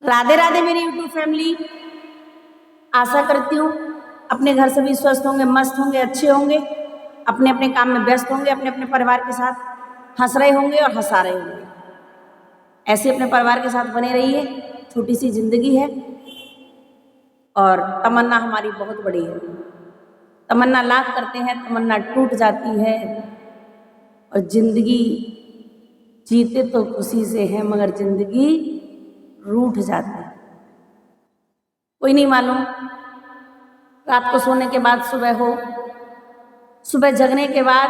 राधे राधे मेरी YouTube family. आशा करती हूँ अपने घर सभी स्वस्थ होंगे, मस्त होंगे, अच्छे होंगे, अपने अपने काम में व्यस्त होंगे, अपने अपने परिवार के साथ हंस रहे होंगे और हंसा रहे होंगे। ऐसे अपने परिवार के साथ बने रहिए। छोटी सी जिंदगी है और तमन्ना हमारी बहुत बड़ी है। तमन्ना लाख करते हैं, तमन्ना टूट जाती है। और जिंदगी जीते तो खुशी से है, मगर जिंदगी रूठ जाती है। कोई नहीं मालूम रात को सोने के बाद सुबह हो, सुबह जगने के बाद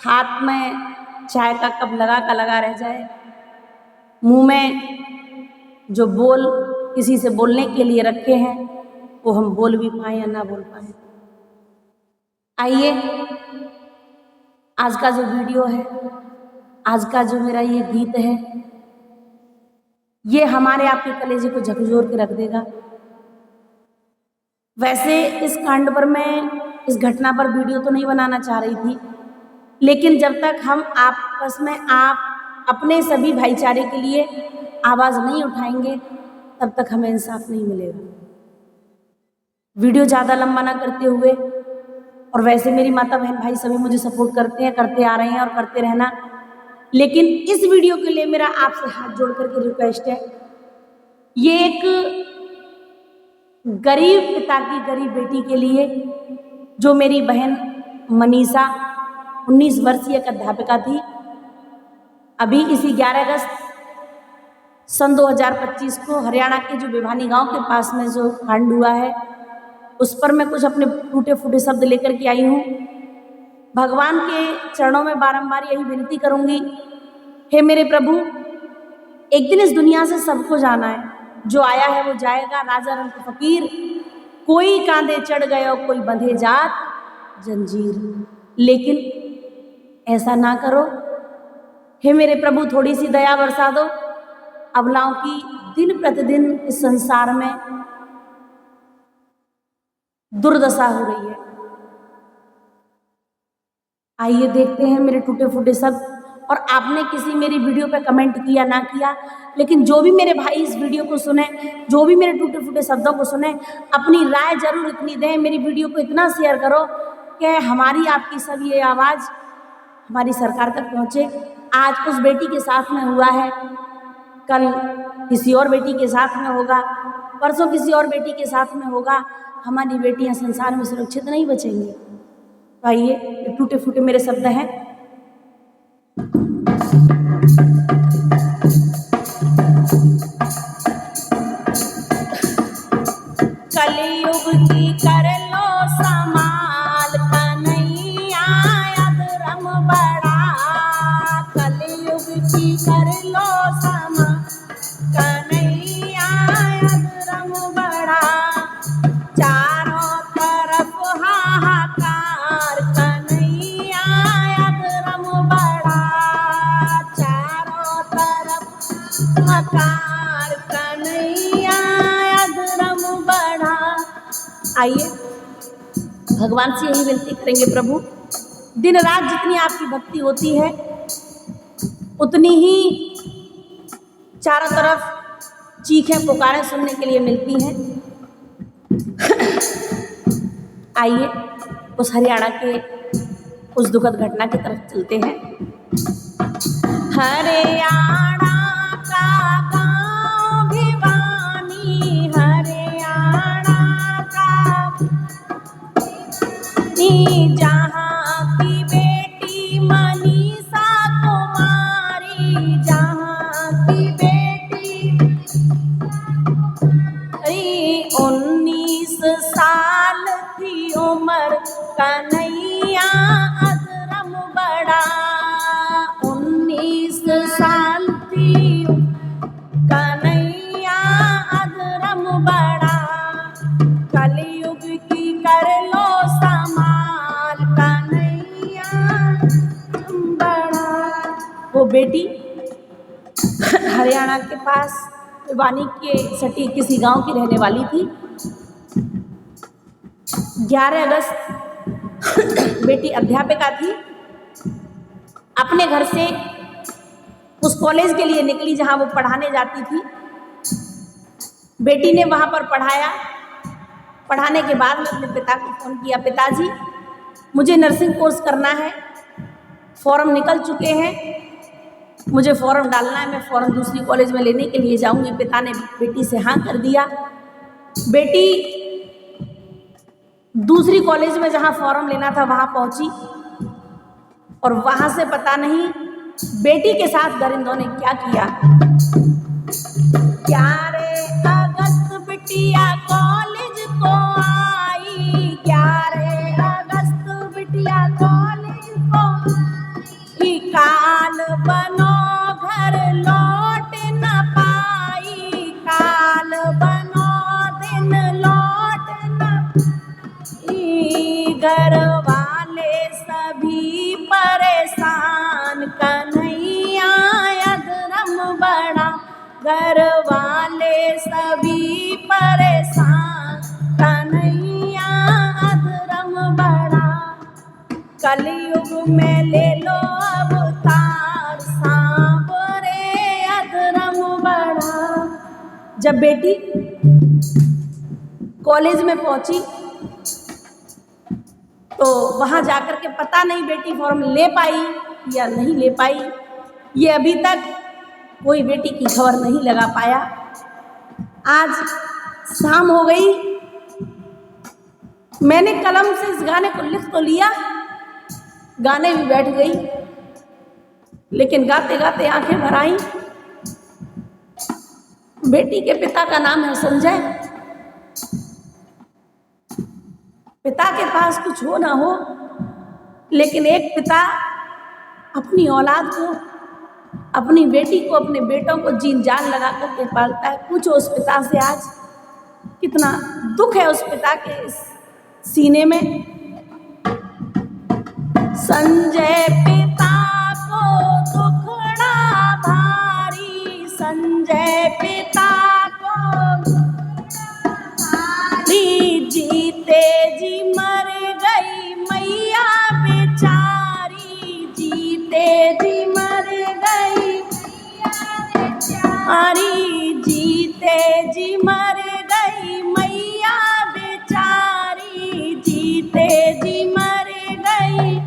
हाथ में चाय का कप लगा रह जाए, मुंह में जो बोल किसी से बोलने के लिए रखे हैं वो हम बोल भी पाए या ना बोल पाए। आइए आज का जो वीडियो है, आज का जो मेरा ये गीत है, ये हमारे आपके कलेजे को झकझोर के रख देगा। वैसे इस कांड पर मैं, इस घटना पर वीडियो तो नहीं बनाना चाह रही थी, लेकिन जब तक हम आपस में आप अपने सभी भाईचारे के लिए आवाज़ नहीं उठाएंगे तब तक हमें इंसाफ नहीं मिलेगा। वीडियो ज़्यादा लंबा ना करते हुए, और वैसे मेरी माता बहन भाई सभी मुझे सपोर्ट करते हैं, करते आ रहे हैं और करते रहना, लेकिन इस वीडियो के लिए मेरा आपसे हाथ जोड़ करके रिक्वेस्ट है। ये एक गरीब पिता की गरीब बेटी के लिए, जो मेरी बहन मनीषा 19 वर्षीय एक अध्यापिका थी। अभी इसी 11 अगस्त सन 2025 को हरियाणा के जो भिवानी गांव के पास में जो कांड हुआ है, उस पर मैं कुछ अपने टूटे फूटे शब्द लेकर के आई हूँ। भगवान के चरणों में बारंबार यही विनती करूंगी, हे मेरे प्रभु, एक दिन इस दुनिया से सबको जाना है, जो आया है वो जाएगा। राजा रंग फकीर, कोई कांधे चढ़ गए, कोई बंधे जात जंजीर, लेकिन ऐसा ना करो। हे मेरे प्रभु, थोड़ी सी दया बरसा दो। अबलाओं की दिन प्रतिदिन इस संसार में दुर्दशा हो रही है। आइए देखते हैं मेरे टूटे फूटे शब्द। और आपने किसी मेरी वीडियो पे कमेंट किया ना किया, लेकिन जो भी मेरे भाई इस वीडियो को सुने, जो भी मेरे टूटे फूटे शब्दों को सुने, अपनी राय जरूर इतनी दें, मेरी वीडियो को इतना शेयर करो कि हमारी आपकी सब ये आवाज़ हमारी सरकार तक पहुँचे। आज उस बेटी के साथ में हुआ है, कल किसी और बेटी के साथ में होगा, परसों किसी और बेटी के साथ में होगा। हमारी बेटियां संसार में सुरक्षित नहीं बचेंगी। तो आइए, टूटे फूटे मेरे शब्द हैं। कलयुग की कर लो समाल, कन्हैया अधर्म बड़ा। कलयुग की कर लो समाल, कन्हैया अधर्म बड़ा। चारों तरफ हाहाकार, कन्हैया अधर्म बड़ा। चारों तरफ हाहाकार, कन्हैया अधर्म बड़ा। आइए भगवान से यही विनती करेंगे, प्रभु दिन रात जितनी आपकी भक्ति होती है उतनी ही चारों तरफ चीखें पुकारें सुनने के लिए मिलती हैं। आइए उस हरियाणा के उस दुखद घटना की तरफ चलते हैं। हरियाणा का गांव भिवानी, हरियाणा का जहाँ की बेटी मनीषा कुमारी, जहाँ की बेटी 19 साल थी उम्र, कन्हैया अधर्म बड़ा। 19 साल थी कन्हैया अधर्म बड़ा। कलयुग की कर लो समाल, कन्हैया बड़ा। वो बेटी हरियाणा के पास भिवानी के सटी किसी गांव की रहने वाली थी। 11 अगस्त बेटी अध्यापिका थी, अपने घर से उस कॉलेज के लिए निकली जहां वो पढ़ाने जाती थी। बेटी ने वहाँ पर पढ़ाया। पढ़ाने के बाद मैं अपने पिता को फ़ोन किया, पिताजी मुझे नर्सिंग कोर्स करना है, फॉर्म निकल चुके हैं, मुझे फॉर्म डालना है, मैं फॉर्म दूसरी कॉलेज में लेने के लिए जाऊंगी। पिता ने बेटी से हाँ कर दिया। बेटी दूसरी कॉलेज में जहाँ फॉर्म लेना था वहाँ पहुँची और वहाँ से पता नहीं बेटी के साथ दरिंदों ने क्या किया। 11 अगस्त बिटिया कॉलेज को आई, 11 अगस्त बिटिया कॉलेज को आई, काल बनो घर लौट न पाई, काल बनो दिन लौट न पाई। घर वाले सभी परेशान, कन्हैया अधर्म बड़ा, घर वाले सभी परेशान, कन्हैया अधर्म बड़ा। कलयुग में ले लो अवतार, सांवरे अधर्म बड़ा। जब बेटी कॉलेज में पहुंची तो वहां जाकर के पता नहीं बेटी फॉर्म ले पाई या नहीं ले पाई, ये अभी तक कोई बेटी की खबर नहीं लगा पाया। आज शाम हो गई, मैंने कलम से इस गाने को लिख तो लिया, गाने भी बैठ गई, लेकिन गाते गाते आंखें भर आई। बेटी के पिता का नाम है संजय। पिता के पास कुछ हो ना हो, लेकिन एक पिता अपनी औलाद को, अपनी बेटी को, अपने बेटों को जीन जान लगा करके पालता है। पूछो उस पिता से आज कितना दुख है उस पिता के सीने में। संजय पिता को दुखड़ा भारी, संजय पिता को भारी, जीते जी मर गई मैया बेचारी, जीते जी मर गई बेचारी, जीते जी मर गई मैया बेचारी, जीते जी मर गई।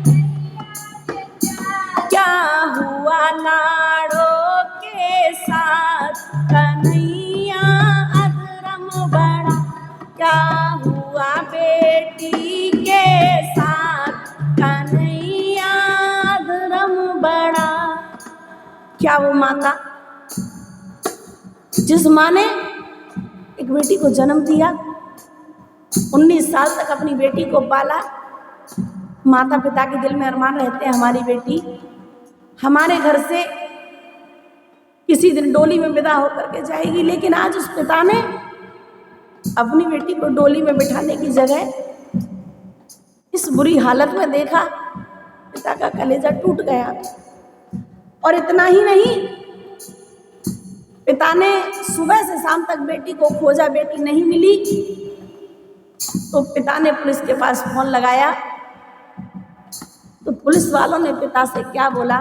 क्या हुआ लाड़ों के साथ, कन्हैया अधर्म बड़ा, क्या हुआ बेटी के साथ, कन्हैया अधर्म बड़ा। क्या वो माता जिस माँ ने एक बेटी को जन्म दिया, 19 साल तक अपनी बेटी को पाला, माता पिता के दिल में अरमान रहते हैं हमारी बेटी हमारे घर से किसी दिन डोली में विदा होकर के जाएगी, लेकिन आज उस पिता ने अपनी बेटी को डोली में बिठाने की जगह इस बुरी हालत में देखा, पिता का कलेजा टूट गया। और इतना ही नहीं, पिता ने सुबह से शाम तक बेटी को खोजा, बेटी नहीं मिली, तो पिता ने पुलिस के पास फोन लगाया। तो पुलिस वालों ने पिता से क्या बोला,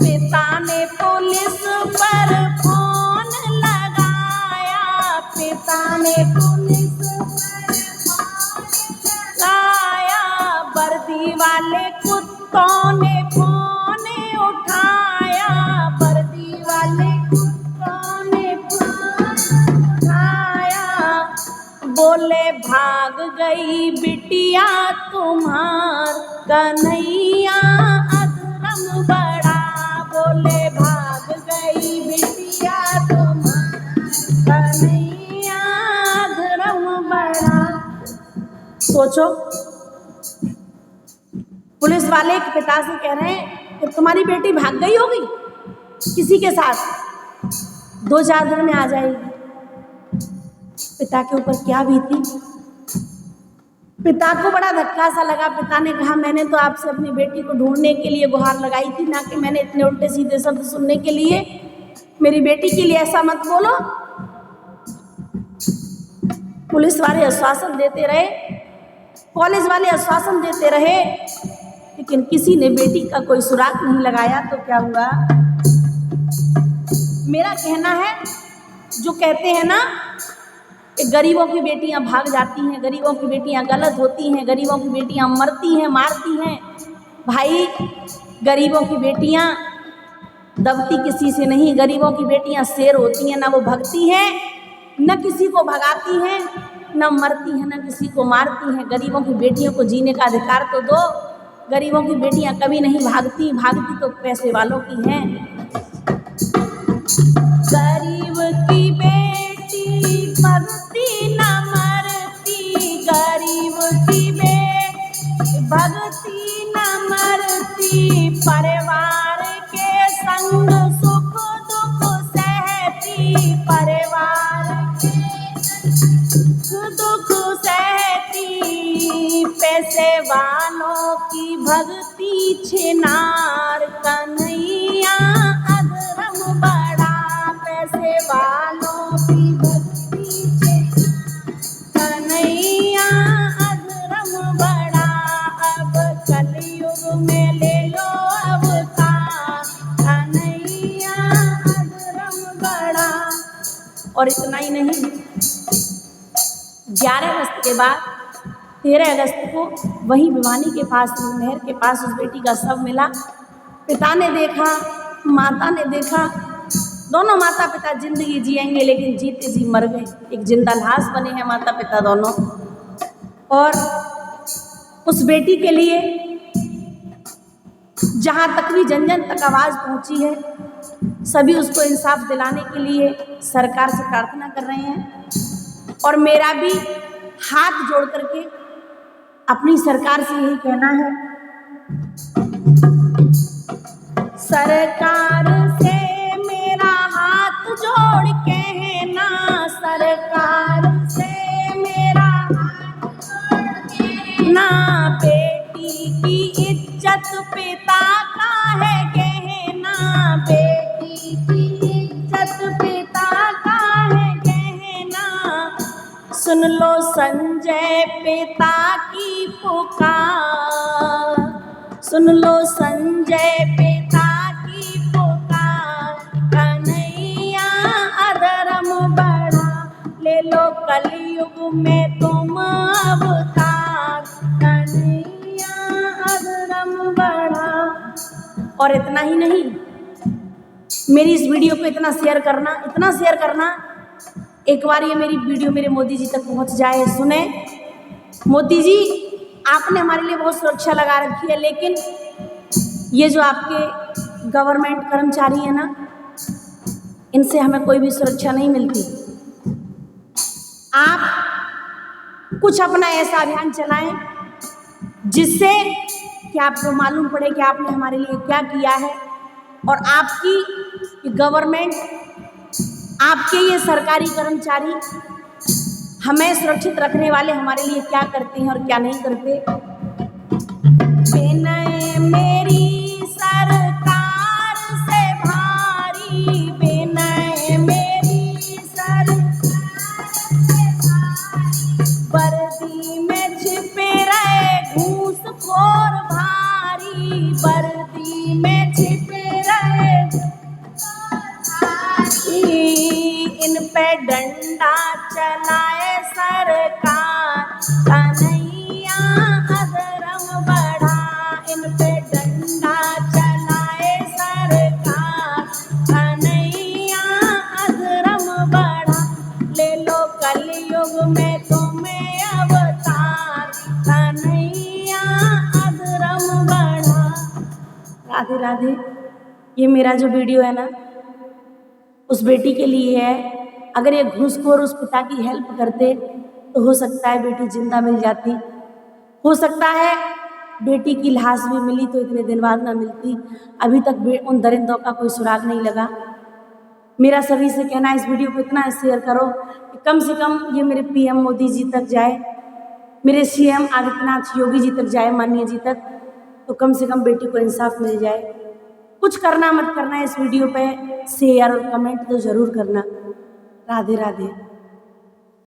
पिता ने पुलिस पर फोन लगाया, पिता ने पुलिस पर फोन लगाया, वर्दी वाले कुत्तों ने फोन उठाया, वर्दी वाले कुत्तों ने फोन उठाया, बोले भाग गई बिटिया तुम्हार, कन्हैया अधर्म बड़ा, बोले भाग गई बिटिया तुम्हार, कन्हैया अधर्म बड़ा। सोचो, पुलिस वाले के पिता से कह रहे हैं कि तुम्हारी बेटी भाग गई होगी किसी के साथ, 2-4 दिन में आ जाएगी। पिता के ऊपर क्या बीती, पिता को बड़ा धक्का सा लगा। पिता ने कहा मैंने तो आपसे अपनी बेटी को ढूंढने के लिए गुहार लगाई थी, ना कि मैंने इतने उल्टे सीधे शब्द सुनने के लिए। मेरी बेटी के लिए ऐसा मत बोलो। पुलिस वाले आश्वासन देते रहे, कॉलेज वाले आश्वासन देते रहे, लेकिन किसी ने बेटी का कोई सुराग नहीं लगाया। तो क्या हुआ, मेरा कहना है जो कहते हैं ना कि गरीबों की बेटियां भाग जाती हैं, गरीबों की बेटियां गलत होती हैं, गरीबों की बेटियां मरती हैं, मारती हैं। भाई, गरीबों की बेटियां दबती किसी से नहीं, गरीबों की बेटियां शेर होती हैं, ना वो भगती हैं, न किसी को भगाती हैं, न मरती हैं, न किसी को मारती हैं। गरीबों की बेटियों को जीने का अधिकार तो दो। गरीबों की बेटियां कभी नहीं भागती, भागती तो पैसे वालों की हैं। गरीब की बेटी भगती न मरती, गरीब की बेटी भगती न मरती, परिवार के संग सुख दुख सहती, परिवार के सुख दुख सहती, पैसे वालों की भक्ति छिनार, कन्हैया अधर्म बड़ा, पैसे वालों की भक्ति कन्हैया अधर्म बड़ा, अब कलयुग में ले लो अवतार, कन्हैया अधर्म बड़ा। और इतना ही नहीं, 11 अगस्त के बाद 13 अगस्त को वहीं भिवानी के पास नहर के पास उस बेटी का शव मिला। पिता ने देखा, माता ने देखा, दोनों माता पिता जिंदगी जिएंगे लेकिन जीते जी मर गए, एक जिंदा लाश बने हैं माता पिता दोनों। और उस बेटी के लिए जहाँ तक भी जन जन तक आवाज़ पहुँची है, सभी उसको इंसाफ दिलाने के लिए सरकार से प्रार्थना कर रहे हैं। और मेरा भी हाथ जोड़ करके अपनी सरकार से यही कहना है, सरकार से मेरा हाथ जोड़ कहना, सरकार से मेरा हाथ जोड़ कहना, बेटी की इज्जत पिता का है कहना, बेटी की इज्जत पिता का है कहना, सुन लो संजय पिता की पुकार, सुन लो संजय पिता की पुकार, कन्हैया अधर्म बड़ा, ले लो कलयुग में तुम अवतार, कन्हैया अधर्म बड़ा। और इतना ही नहीं, मेरी इस वीडियो को इतना शेयर करना, इतना शेयर करना, एक बार ये मेरी वीडियो मेरे मोदी जी तक पहुंच जाए, सुने। मोदी जी, आपने हमारे लिए बहुत सुरक्षा लगा रखी है, लेकिन ये जो आपके गवर्नमेंट कर्मचारी है ना, इनसे हमें कोई भी सुरक्षा नहीं मिलती। आप कुछ अपना ऐसा अभियान चलाएं जिससे कि आपको मालूम पड़े कि आपने हमारे लिए क्या किया है, और आपकी गवर्नमेंट, आपके ये सरकारी कर्मचारी हमें सुरक्षित रखने वाले हमारे लिए क्या करते हैं और क्या नहीं करते। विनय मेरी सरकार से भारी, विनय मेरी सरकार से भारी, वर्दी में छिपे रहे घूसखोर भारी, वर्दी में छिपे रहे इन पे डंडा चलाए सरकार, कन्हैया अधर्म बड़ा, इन पे डंडा चलाए सरकार, कन्हैया अधर्म बड़ा, ले लो कलयुग में तुम्हें अवतार, कन्हैया अधर्म बड़ा। राधे राधे। ये मेरा जो वीडियो है ना, उस बेटी के लिए है। अगर ये घूसखोर उस पिता की हेल्प करते तो हो सकता है बेटी जिंदा मिल जाती, हो सकता है बेटी की लाश भी मिली तो इतने दिन बाद ना मिलती। अभी तक उन दरिंदों का कोई सुराग नहीं लगा। मेरा सभी से कहना है, इस वीडियो को इतना शेयर करो कि कम से कम ये मेरे पीएम मोदी जी तक जाए, मेरे सीएम आदित्यनाथ योगी जी तक जाए, माननीय जी तक, तो कम से कम बेटी को इंसाफ मिल जाए। कुछ करना मत करना, इस वीडियो पे शेयर और कमेंट तो ज़रूर करना। राधे राधे।